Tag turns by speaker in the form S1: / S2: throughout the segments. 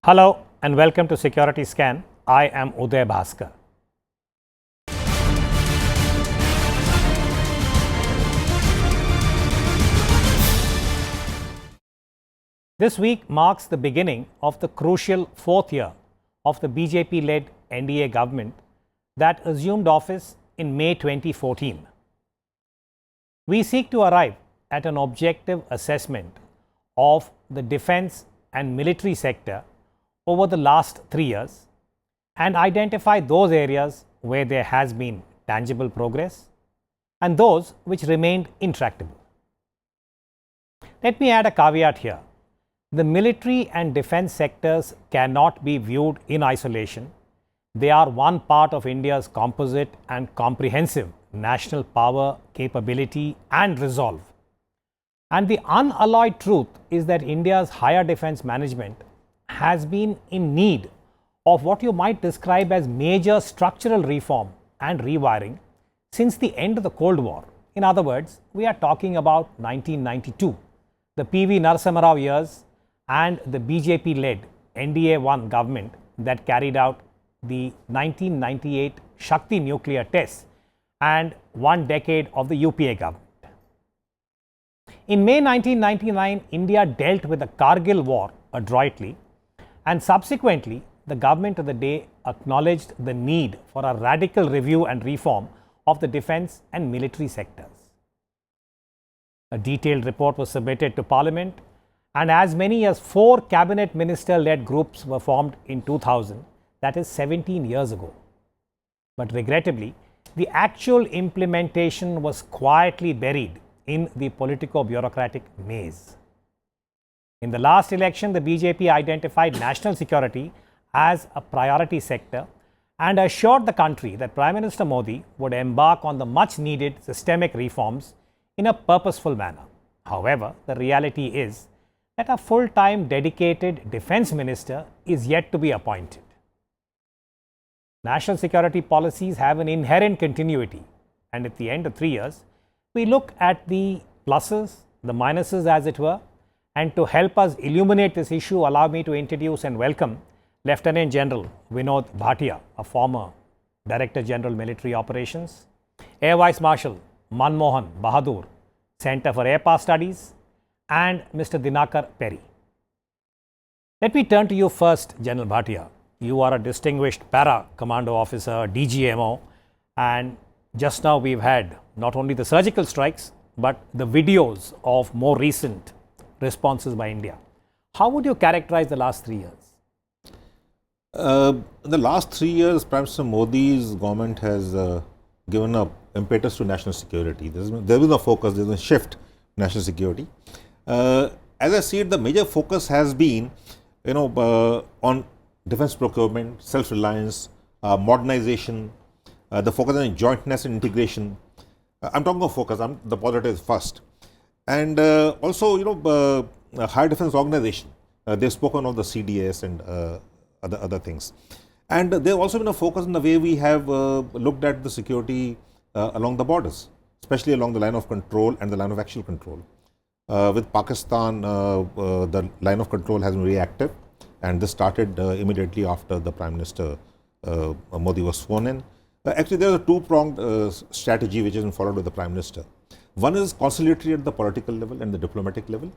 S1: Hello and welcome to Security Scan. I am Uday Bhaskar. This week marks the beginning of the crucial fourth year of the BJP-led NDA government that assumed office in May 2014. We seek to arrive at an objective assessment of the defense and military sector over the last 3 years and identify those areas where there has been tangible progress and those which remained intractable. Let me add a caveat here. The military and defense sectors cannot be viewed in isolation. They are one part of India's composite and comprehensive national power, capability and resolve. And the unalloyed truth is that India's higher defense management has been in need of what you might describe as major structural reform and rewiring since the end of the Cold War. In other words, we are talking about 1992, the P.V. Narasimha Rao years and the BJP-led NDA-1 government that carried out the 1998 Shakti nuclear tests and 1 decade of the UPA government. In May 1999, India dealt with the Kargil war adroitly, and subsequently the government of the day acknowledged the need for a radical review and reform of the defense and military sectors. A detailed report was submitted to Parliament, and as many as 4 cabinet minister-led groups were formed in 2000, that is 17 years ago. But regrettably, the actual implementation was quietly buried in the politico-bureaucratic maze. In the last election, the BJP identified national security as a priority sector and assured the country that Prime Minister Modi would embark on the much-needed systemic reforms in a purposeful manner. However, the reality is that a full-time dedicated defense minister is yet to be appointed. National security policies have an inherent continuity, and at the end of 3 years, we look at the pluses, the minuses as it were, and to help us illuminate this issue, allow me to introduce and welcome Lieutenant General Vinod Bhatia, a former Director General Military Operations, Air Vice Marshal Manmohan Bahadur, Center for Air Power Studies, and Mr. Dinakar Perry. Let me turn to you first, General Bhatia. You are a distinguished para-commando officer, DGMO, and just now we've had not only the surgical strikes, but the videos of more recent responses by India. How would you characterize the last 3 years?
S2: In the last 3 years, Prime Minister Modi's government has given up impetus to national security. There's been a focus, there's been a shift to national security. As I see it, the major focus has been, on defense procurement, self-reliance, modernization, the focus on jointness and integration. I'm talking of focus, the positive first. And also, higher defense organization. They've spoken of the CDS and other things. And there's also been a focus on the way we have looked at the security along the borders, especially along the line of control and the line of actual control. With Pakistan, the line of control has been reactive, and this started immediately after the Prime Minister Modi was sworn in. Actually, there is a two-pronged strategy which has been followed by the Prime Minister. One is conciliatory at the political level and the diplomatic level,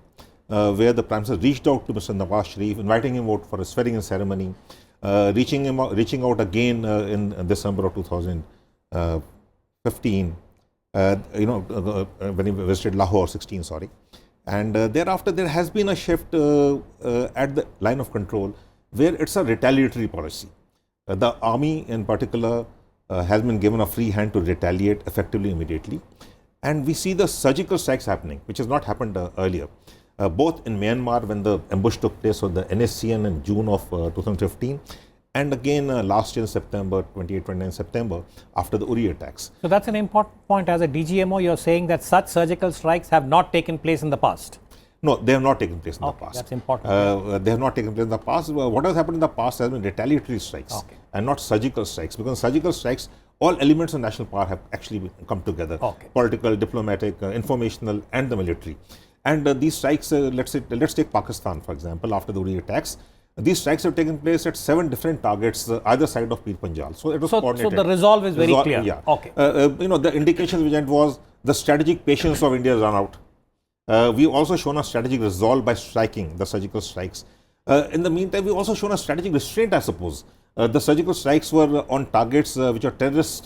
S2: where the Prime Minister reached out to Mr. Nawaz Sharif, inviting him out for a swearing-in ceremony, reaching out again in December of 2015, when he visited Lahore, 16, sorry. And thereafter, there has been a shift at the line of control, where it's a retaliatory policy. The army, in particular, has been given a free hand to retaliate effectively, immediately. And we see the surgical strikes happening, which has not happened earlier. Both in Myanmar, when the ambush took place on the NSCN in June of 2015, and again last year in September, 28-29 September, after the Uri attacks.
S1: So that's an important point. As a DGMO, you're saying that such surgical strikes have not taken place in the past.
S2: No, they have not taken place in the past.
S1: That's important.
S2: They have not taken place in the past. What has happened in the past has been retaliatory strikes and not surgical strikes, because surgical strikes, all elements of national power have actually come together. Political, diplomatic, informational and the military. And these strikes, let's take Pakistan, for example, after the Uri attacks. These strikes have taken place at 7 different targets, either side of Pir Panjal. So it was coordinated.
S1: So the resolve is very clear.
S2: Yeah.
S1: Okay.
S2: The indications we had was the strategic patience of India run out. We've also shown a strategic resolve by striking the surgical strikes. In the meantime, we've also shown a strategic restraint, I suppose. The surgical strikes were on targets which are terrorist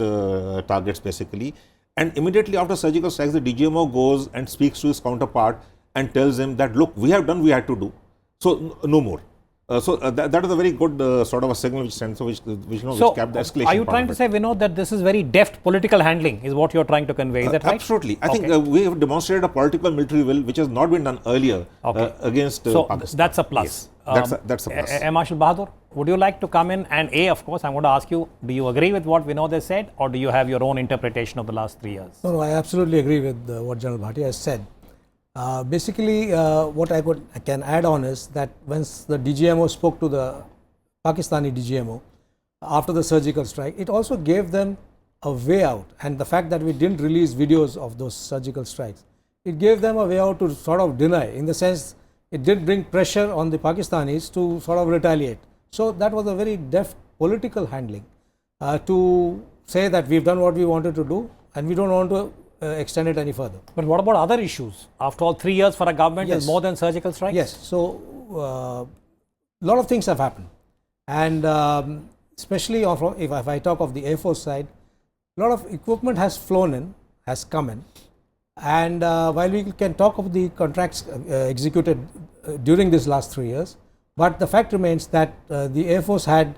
S2: targets, basically. And immediately after surgical strikes, the DGMO goes and speaks to his counterpart and tells him that, look, we have done what we had to do. So, no more. That is a very good sort of a signal which sends, which kept the escalation.
S1: Are you trying to say, Vinod, that this is very deft political handling, is what you're trying to convey? Is that right?
S2: Absolutely. I think we have demonstrated a political military will which has not been done earlier against Pakistan.
S1: So that's a plus.
S2: Yes, that's a plus.
S1: Air Marshal Bahadur, would you like to come in? And of course, I'm going to ask you, do you agree with what Vinod has said, or do you have your own interpretation of the last 3 years?
S3: No, I absolutely agree with what General Bhatia has said. Basically, what I can add on is that once the DGMO spoke to the Pakistani DGMO after the surgical strike, it also gave them a way out. And the fact that we didn't release videos of those surgical strikes, it gave them a way out to sort of deny, in the sense it did bring pressure on the Pakistanis to sort of retaliate. So that was a very deft political handling to say that we've done what we wanted to do and we don't want to extend it any further.
S1: But what about other issues? After all, 3 years for a government is more than surgical strikes?
S3: Yes. So, a lot of things have happened. And especially if I talk of the Air Force side, a lot of equipment has flown in, has come in. And while we can talk of the contracts executed during these last 3 years, but the fact remains that the Air Force had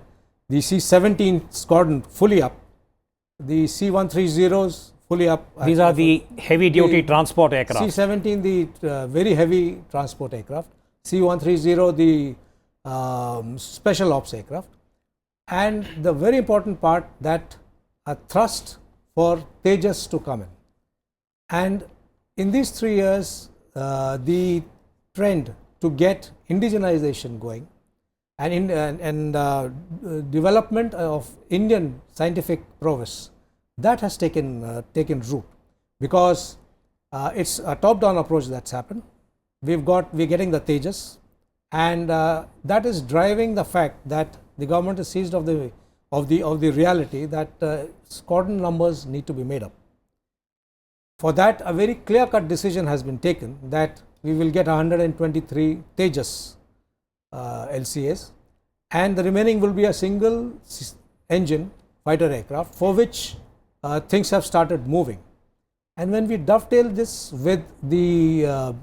S3: the C-17 squadron fully up, the C-130s fully up.
S1: These are the heavy duty transport aircraft.
S3: C-17, the very heavy transport aircraft, C-130, the special ops aircraft, and the very important part, that a thrust for Tejas to come in. And in these 3 years, the trend to get indigenization going and development of Indian scientific prowess, that has taken root, because it's a top-down approach that's happened. We're getting the Tejas, and that is driving the fact that the government is seized of the reality that squadron numbers need to be made up. For that, a very clear-cut decision has been taken that we will get 123 Tejas LCAs, and the remaining will be a single engine fighter aircraft, for which things have started moving. And when we dovetail this with the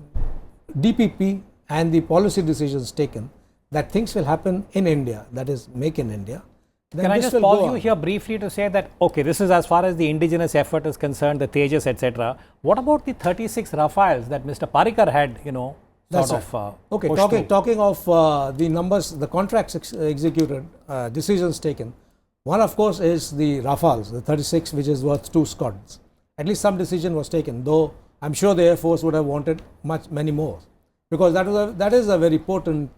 S3: DPP and the policy decisions taken, that things will happen in India, that is, make in India.
S1: Can I just pause you here briefly to say that, okay, this is as far as the indigenous effort is concerned, the Tejas, etc. What about the 36 Rafales that Mr. Parikar had,
S3: talking of the numbers, the contracts executed, decisions taken. One, of course, is the Rafales, the 36, which is worth 2 squadrons. At least some decision was taken, though I'm sure the Air Force would have wanted many more, because that is a very potent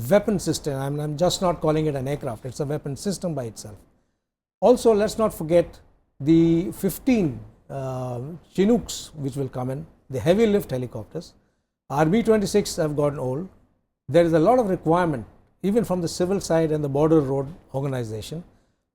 S3: weapon system. I'm just not calling it an aircraft, it's a weapon system by itself. Also, let's not forget the 15 Chinooks which will come in, the heavy lift helicopters. Our B-26 have gotten old. There is a lot of requirement, even from the civil side and the border road organization,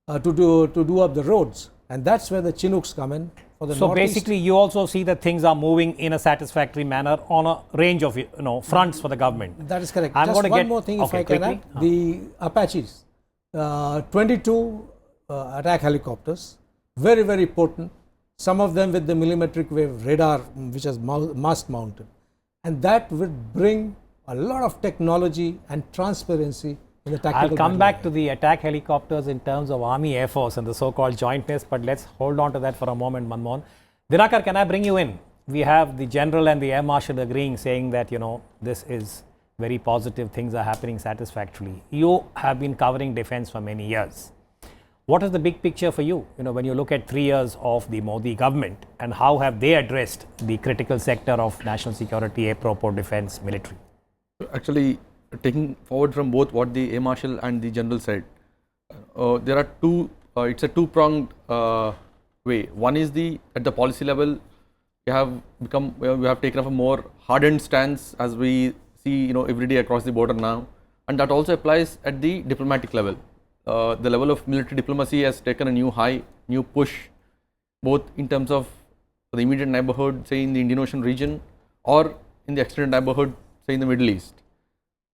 S3: to do up the roads, and that's where the Chinooks come in. For the
S1: so basically, you also see that things are moving in a satisfactory manner on a range of fronts for the government.
S3: That is correct. Just one more thing, if I can add, the Apaches, 22 attack helicopters, very, very potent. Some of them with the millimetric wave radar, which is mast mounted, and that would bring a lot of technology and transparency.
S1: I'll come back to the attack helicopters in terms of Army Air Force and the so-called jointness, but let's hold on to that for a moment, Manmohan. Dinakar, can I bring you in? We have the General and the Air Marshal agreeing, saying that, this is very positive, things are happening satisfactorily. You have been covering defense for many years. What is the big picture for you, when you look at 3 years of the Modi government, and how have they addressed the critical sector of national security, apropos defense, military?
S4: Actually, taking forward from both what the Air Marshal and the General said, there are two, it's a two-pronged way. One is at the policy level, we have taken up a more hardened stance, as we see every day across the border now, and that also applies at the diplomatic level. The level of military diplomacy has taken a new high, new push, both in terms of the immediate neighborhood, say in the Indian Ocean region, or in the extended neighborhood, say in the Middle East.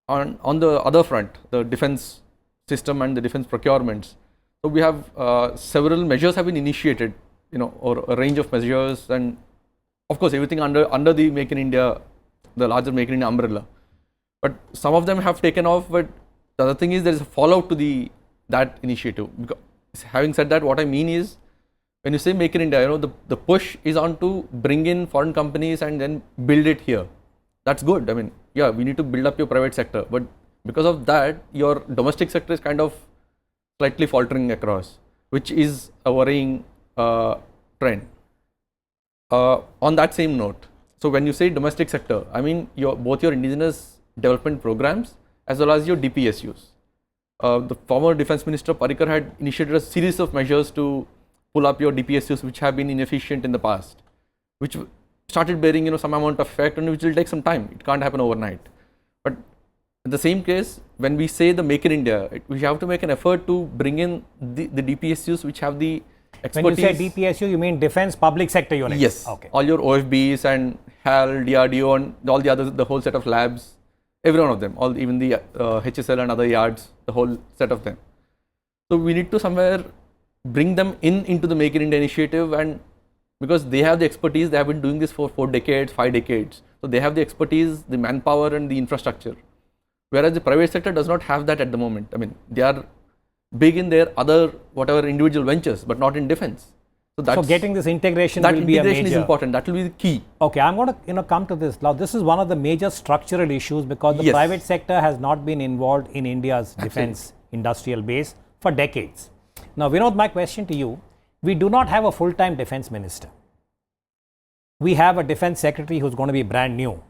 S4: On the other front, the defense system and the defense procurements. So we have several measures have been initiated, or a range of measures, and of course everything under the Make in India, the larger Make in India umbrella. But some of them have taken off, but the other thing is there is a fallout to that initiative. Because having said that, what I mean is, when you say Make in India, the push is on to bring in foreign companies and then build it here. That's good. I mean, yeah, we need to build up your private sector, but because of that, your domestic sector is kind of slightly faltering across, which is a worrying trend. On that same note, so when you say domestic sector, I mean both your indigenous development programs as well as your DPSUs. The former Defense Minister Parikar had initiated a series of measures to pull up your DPSUs which have been inefficient in the past, which started bearing some amount of effect, and which will take some time. It can't happen overnight. But in the same case, when we say the Make in India, we have to make an effort to bring in the DPSUs which have the expertise.
S1: When you say DPSU, you mean Defense Public Sector Units?
S4: Yes.
S1: Okay.
S4: All your OFBs and HAL, DRDO, and all the others, the whole set of labs, every one of them, even the HSL and other yards, the whole set of them. So we need to somewhere bring them into the Make in India initiative, and because they have the expertise, they have been doing this for 4 decades, 5 decades. So they have the expertise, the manpower and the infrastructure. Whereas the private sector does not have that at the moment. I mean, they are big in their other whatever individual ventures, but not in defense.
S1: So getting this integration will be a major.
S4: That integration is important. That will be the key.
S1: Okay, I'm going to come to this. Now, this is one of the major structural issues because the private sector has not been involved in India's defense industrial base for decades. Now, Vinod, my question to you, we do not have a full-time defense minister. We have a defense secretary who's going to be brand new,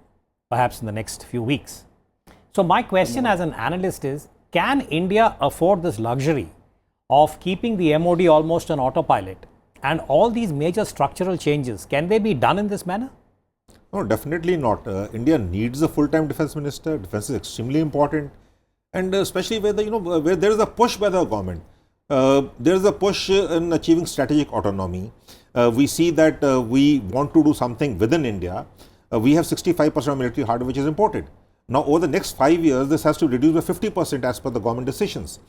S1: perhaps in the next few weeks. So my question as an analyst is, can India afford this luxury of keeping the MOD almost on autopilot, and all these major structural changes, can they be done in this manner?
S2: No, definitely not. India needs a full-time defense minister. Defense is extremely important, and especially where where there is a push by the government. There is a push in achieving strategic autonomy. We see that we want to do something within India. We have 65% of military hardware which is imported. Now, over the next 5 years, this has to reduce by 50% as per the government decisions.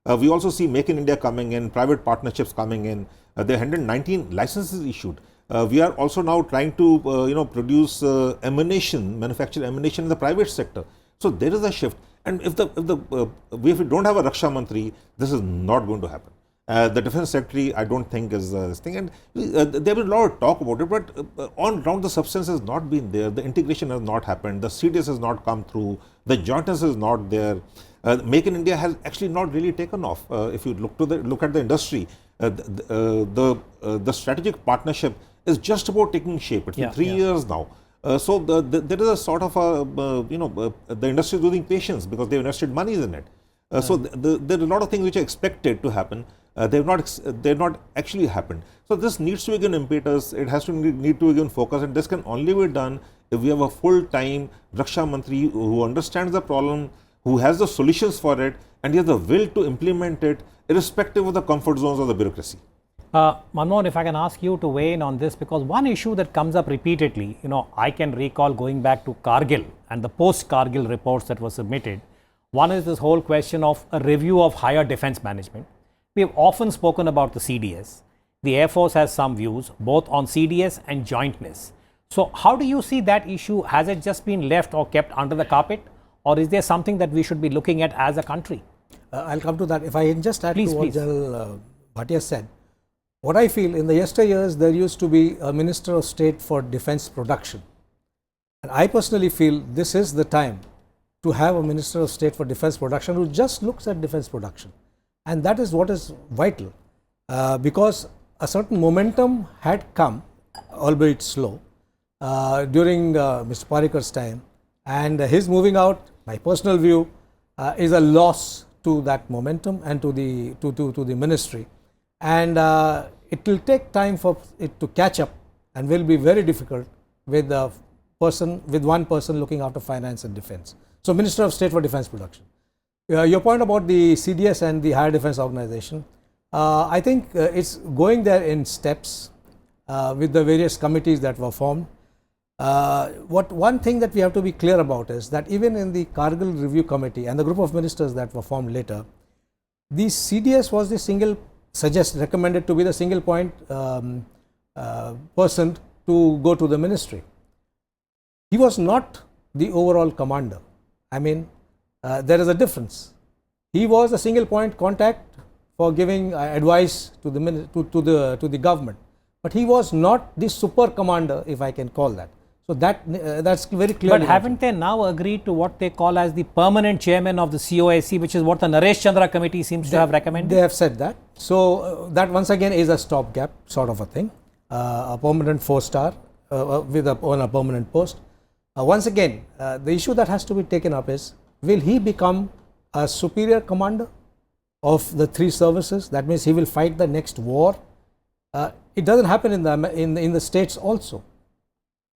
S2: We also see Make in India coming in, private partnerships coming in. There are 119 licenses issued. We are also now trying to produce manufacture ammunition in the private sector. So there is a shift. And if we don't have a Raksha Mantri, this is not going to happen. The Defense Secretary, I don't think is this thing. And there have been a lot of talk about it, but on ground the substance has not been there. The integration has not happened. The CDS has not come through. The jointness is not there. Make in India has actually not really taken off. If you look at the industry, the strategic partnership is just about taking shape. It's been 3 years now. So there is a sort of the industry is losing patience because they've invested money in it. So there are a lot of things which are expected to happen. They've not actually happened. So this needs to be given impetus. It has to need to be given focus, and this can only be done if we have a full-time Raksha Mantri who understands the problem, who has the solutions for it, and he has the will to implement it, irrespective of the comfort zones of the bureaucracy.
S1: Manmohan, if I can ask you to weigh in on this, because one issue that comes up repeatedly, I can recall going back to Kargil and the post-Kargil reports that were submitted. One is this whole question of a review of higher defense management. We have often spoken about the CDS. The Air Force has some views, both on CDS and jointness. So how do you see that issue? Has it just been left or kept under the carpet? Or is there something that we should be looking at as a country?
S3: I'll come to that. If I can just add
S1: please,
S3: to what General Bhatia said. What I feel, in the yesteryears, there used to be a Minister of State for Defense Production. And I personally feel this is the time to have a Minister of State for Defense Production who just looks at defense production. And that is what is vital, because a certain momentum had come, albeit slow, during Mr. Parikar's time, and his moving out, my personal view, is a loss to that momentum and to the ministry. And it will take time for it to catch up, and will be very difficult with one person looking after finance and defense. So, Minister of State for Defense Production. Your point about the CDS and the Higher Defense Organization, I think it's going there in steps with the various committees that were formed. One thing that we have to be clear about is that even in the Kargil Review Committee and the group of ministers that were formed later, the CDS was the recommended to be the single point person to go to the ministry. He was not the overall commander. I mean, there is a difference. He was a single point contact for giving advice to the government, but he was not the super commander, if I can call that. So that's very clear.
S1: But haven't they now agreed to what they call as the permanent chairman of the COIC, which is what the Naresh Chandra committee seems to have recommended?
S3: They have said that. So that once again is a stopgap sort of a thing, a permanent 4-star on a permanent post. Once again, the issue that has to be taken up is, will he become a superior commander of the 3 services? That means he will fight the next war. It doesn't happen in the states also.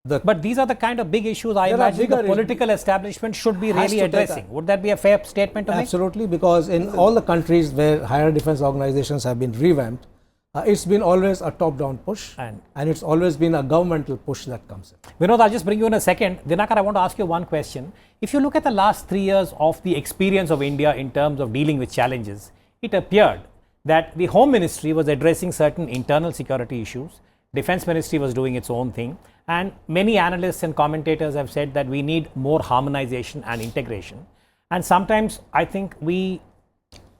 S1: But these are the kind of big issues I imagine the political establishment should be really addressing. Would that be a fair statement to make?
S3: Absolutely, because in all the countries where higher defense organizations have been revamped, it's been always a top-down push, and it's always been a governmental push that comes in.
S1: Vinod, I'll just bring you in a second. Dinakar, I want to ask you one question. If you look at the last 3 years of the experience of India in terms of dealing with challenges, it appeared that the Home Ministry was addressing certain internal security issues, Defense Ministry was doing its own thing, and many analysts and commentators have said that we need more harmonization and integration. And sometimes I think we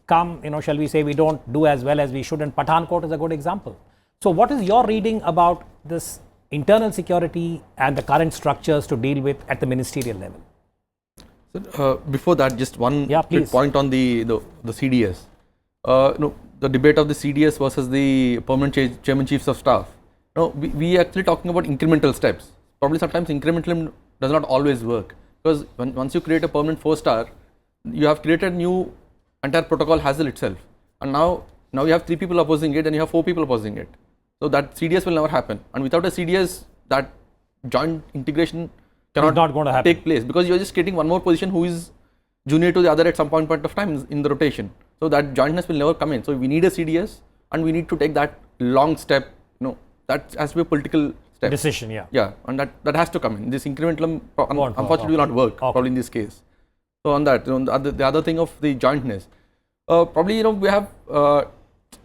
S1: come, shall we say, we don't do as well as we should, and Pathankot is a good example. So what is your reading about this internal security and the current structures to deal with at the ministerial level?
S4: So, before that, just one quick point on the CDS. The debate of the CDS versus the permanent chairman chiefs of staff. We are actually talking about incremental steps. Probably sometimes incremental does not always work, because once you create a permanent 4-star, you have created new entire protocol hassle itself, and now you have 3 people opposing it and you have 4 people opposing it. So that CDS will never happen, and without a CDS, that joint integration cannot
S1: not going to happen.
S4: Take place, because you are just creating one more position who is junior to the other at some point of time in the rotation. So that jointness will never come in. So we need a CDS, and we need to take that long step. That has to be a political step.
S1: Decision, yeah.
S4: Yeah, and that has to come in. This incremental unfortunately will not work probably in this case. So on that, the other thing of the jointness, probably we have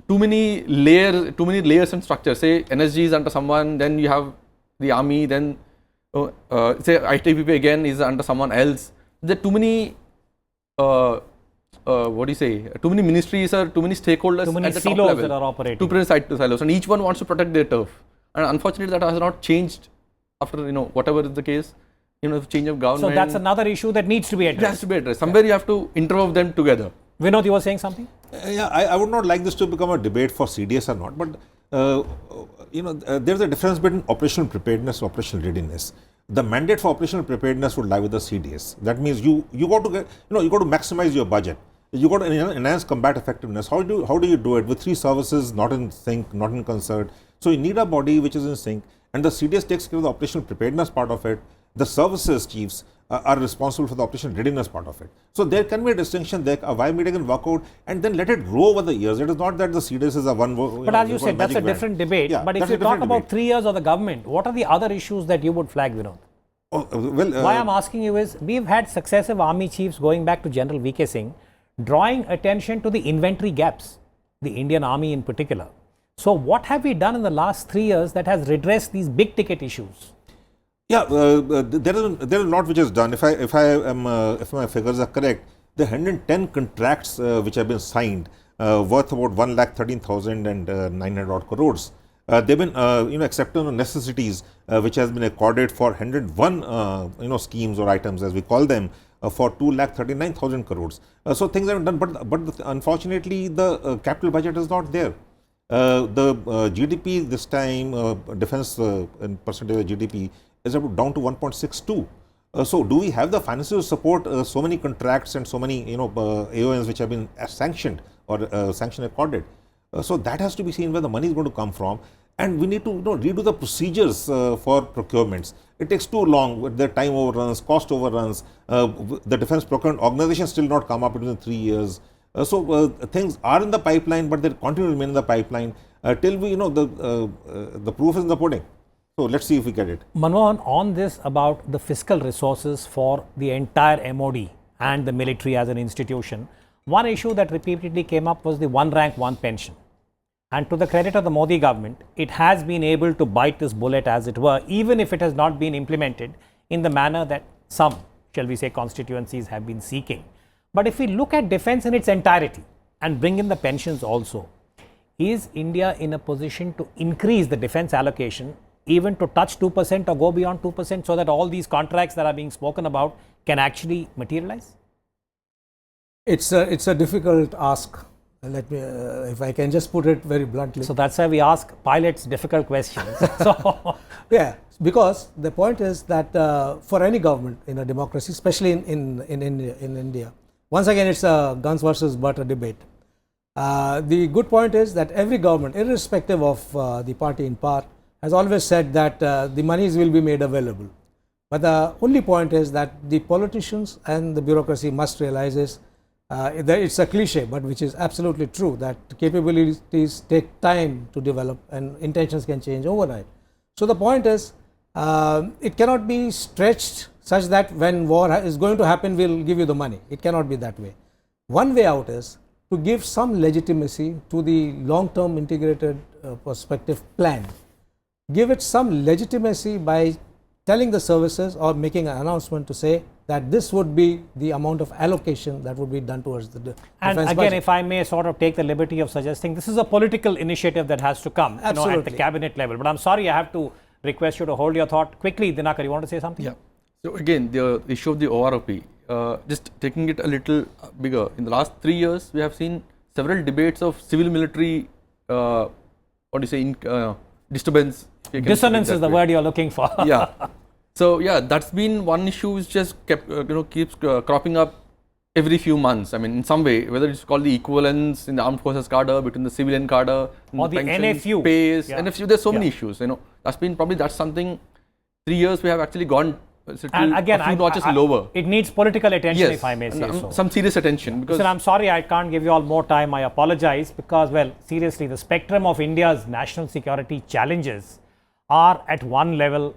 S4: too many layers and structures. Say NSG is under someone, then you have the army, then say ITBP again is under someone else. There are too many too many ministries or too many stakeholders at the top level
S1: that are operating.
S4: Too many silos, and each one wants to protect their turf. And unfortunately, that has not changed after whatever is the case. Change of government.
S1: So that's another issue that needs to be addressed.
S4: It has to be addressed. Somewhere you have to interweave them together.
S1: Vinod, you were saying something?
S2: Yeah, I would not like this to become a debate for CDS or not, but there's a difference between operational preparedness and operational readiness. The mandate for operational preparedness would lie with the CDS. That means you got to you got to maximize your budget. You got to enhance combat effectiveness. How do you do it with 3 services not in sync, not in concert? So you need a body which is in sync, and the CDS takes care of the operational preparedness part of it. The services chiefs are responsible for the operational readiness part of it. So there can be a distinction there, a why meeting can work out, and then let it grow over the years. It is not that the CDS is a one.
S1: But as you said, that's a different debate.
S2: Yeah,
S1: but if you talk about 3 years of the government, what are the other issues that you would flag, Vinod? Why I'm asking you is, we've had successive army chiefs going back to General V.K. Singh, drawing attention to the inventory gaps, the Indian Army in particular. So what have we done in the last 3 years that has redressed these big ticket issues?
S2: Yeah, there is a lot which is done. If my figures are correct, there are 110 contracts which have been signed, worth about 1,13,900 odd crores. They've been accepted on necessities which has been accorded for 101 schemes or items, as we call them, for 2,39,000 crores. So things have been done, but unfortunately the capital budget is not there. The GDP this time, defense in percentage of GDP, is down to 1.62. So do we have the finances to support so many contracts and so many AONs which have been sanctioned or sanction accorded? So that has to be seen where the money is going to come from. and we need to redo the procedures for procurements. It takes too long. The time overruns, cost overruns. The defense procurement organization still not come up within 3 years. So things are in the pipeline, but they continue to remain in the pipeline till we the proof is in the pudding. So let's see if we get it.
S1: Manmohan, on this about the fiscal resources for the entire MOD and the military as an institution, one issue that repeatedly came up was the one rank, one pension. And to the credit of the Modi government, it has been able to bite this bullet, as it were, even if it has not been implemented in the manner that some, shall we say, constituencies have been seeking. But if we look at defense in its entirety and bring in the pensions also, is India in a position to increase the defense allocation even to touch 2% or go beyond 2% so that all these contracts that are being spoken about can actually materialize?
S3: It's a difficult ask. Let me, if I can just put it very bluntly.
S1: So that's why we ask pilots difficult questions. So
S3: yeah, because the point is that for any government in a democracy, especially in India, once again it's a guns versus butter debate. The good point is that every government, irrespective of the party in power, has always said that the monies will be made available. But the only point is that the politicians and the bureaucracy must realize is that it's a cliche, but which is absolutely true, that capabilities take time to develop and intentions can change overnight. So the point is, it cannot be stretched such that when war is going to happen, we'll give you the money. It cannot be that way. One way out is to give some legitimacy to the long-term integrated perspective plan. Give it some legitimacy by telling the services or making an announcement to say that this would be the amount of allocation that would be done towards the defense
S1: and again,
S3: budget.
S1: if I may sort of take the liberty of suggesting, this is a political initiative that has to come at the cabinet level. But I'm sorry, I have to request you to hold your thought quickly. Dinakar, you want to say something?
S4: Yeah. So again, the issue of the OROP, just taking it a little bigger. In the last 3 years, we have seen several debates of civil-military, disturbance.
S1: Dissonance is the word you're looking for.
S4: Yeah. So yeah, that's been one issue which just kept keeps cropping up every few months. I mean, in some way, whether it's called the equivalence in the armed forces cadre between the civilian cadre,
S1: or the NFU,
S4: pays, NFU. There's so many issues. That's something. 3 years we have actually gone.
S1: And again,
S4: a few notches lower.
S1: It needs political attention,
S4: yes,
S1: if I may say so.
S4: Some serious attention. Because
S1: Sir, I'm sorry I can't give you all more time. I apologize because, well, seriously, the spectrum of India's national security challenges are at one level,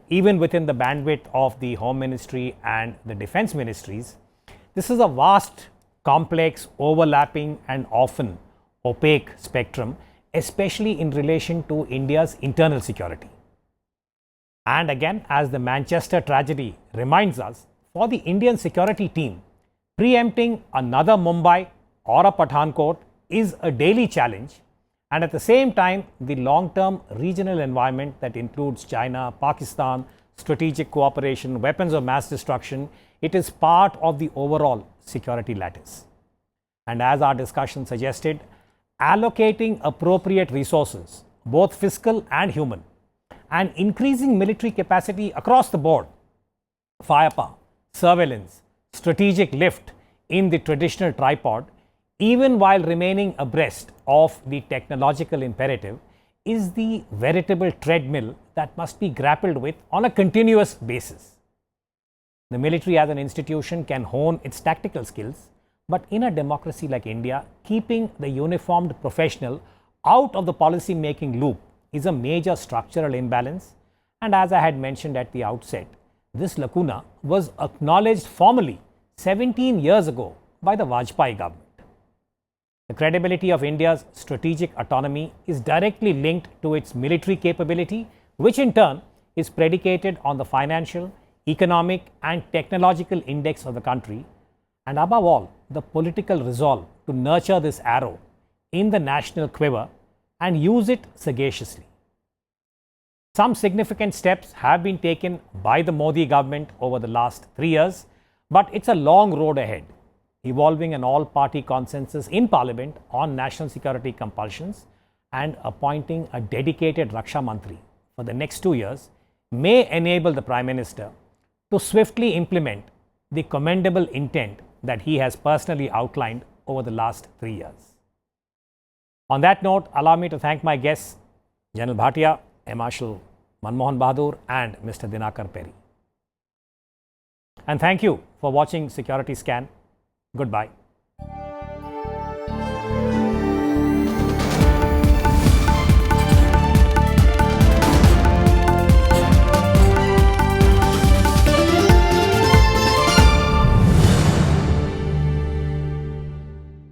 S1: even within the bandwidth of the Home Ministry and the Defense Ministries. This is a vast, complex, overlapping and often opaque spectrum, especially in relation to India's internal security. And again, as the Manchester tragedy reminds us, for the Indian security team, preempting another Mumbai or a Pathankot is a daily challenge. And at the same time, the long-term regional environment that includes China, Pakistan, strategic cooperation, weapons of mass destruction, it is part of the overall security lattice. And as our discussion suggested, allocating appropriate resources, both fiscal and human, and increasing military capacity across the board, firepower, surveillance, strategic lift in the traditional tripod, even while remaining abreast of the technological imperative, is the veritable treadmill that must be grappled with on a continuous basis. The military as an institution can hone its tactical skills, but in a democracy like India, keeping the uniformed professional out of the policy making loop is a major structural imbalance. And as I had mentioned at the outset, this lacuna was acknowledged formally 17 years ago by the Vajpayee government. The credibility of India's strategic autonomy is directly linked to its military capability, which in turn is predicated on the financial, economic and technological index of the country, and above all, the political resolve to nurture this arrow in the national quiver and use it sagaciously. Some significant steps have been taken by the Modi government over the last 3 years, but it's a long road ahead. Evolving an all-party consensus in Parliament on national security compulsions and appointing a dedicated Raksha Mantri for the next 2 years may enable the Prime Minister to swiftly implement the commendable intent that he has personally outlined over the last 3 years. On that note, allow me to thank my guests, General Bhatia, Air Marshal Manmohan Bahadur, and Mr. Dinakar Perry. And thank you for watching Security Scan. Goodbye.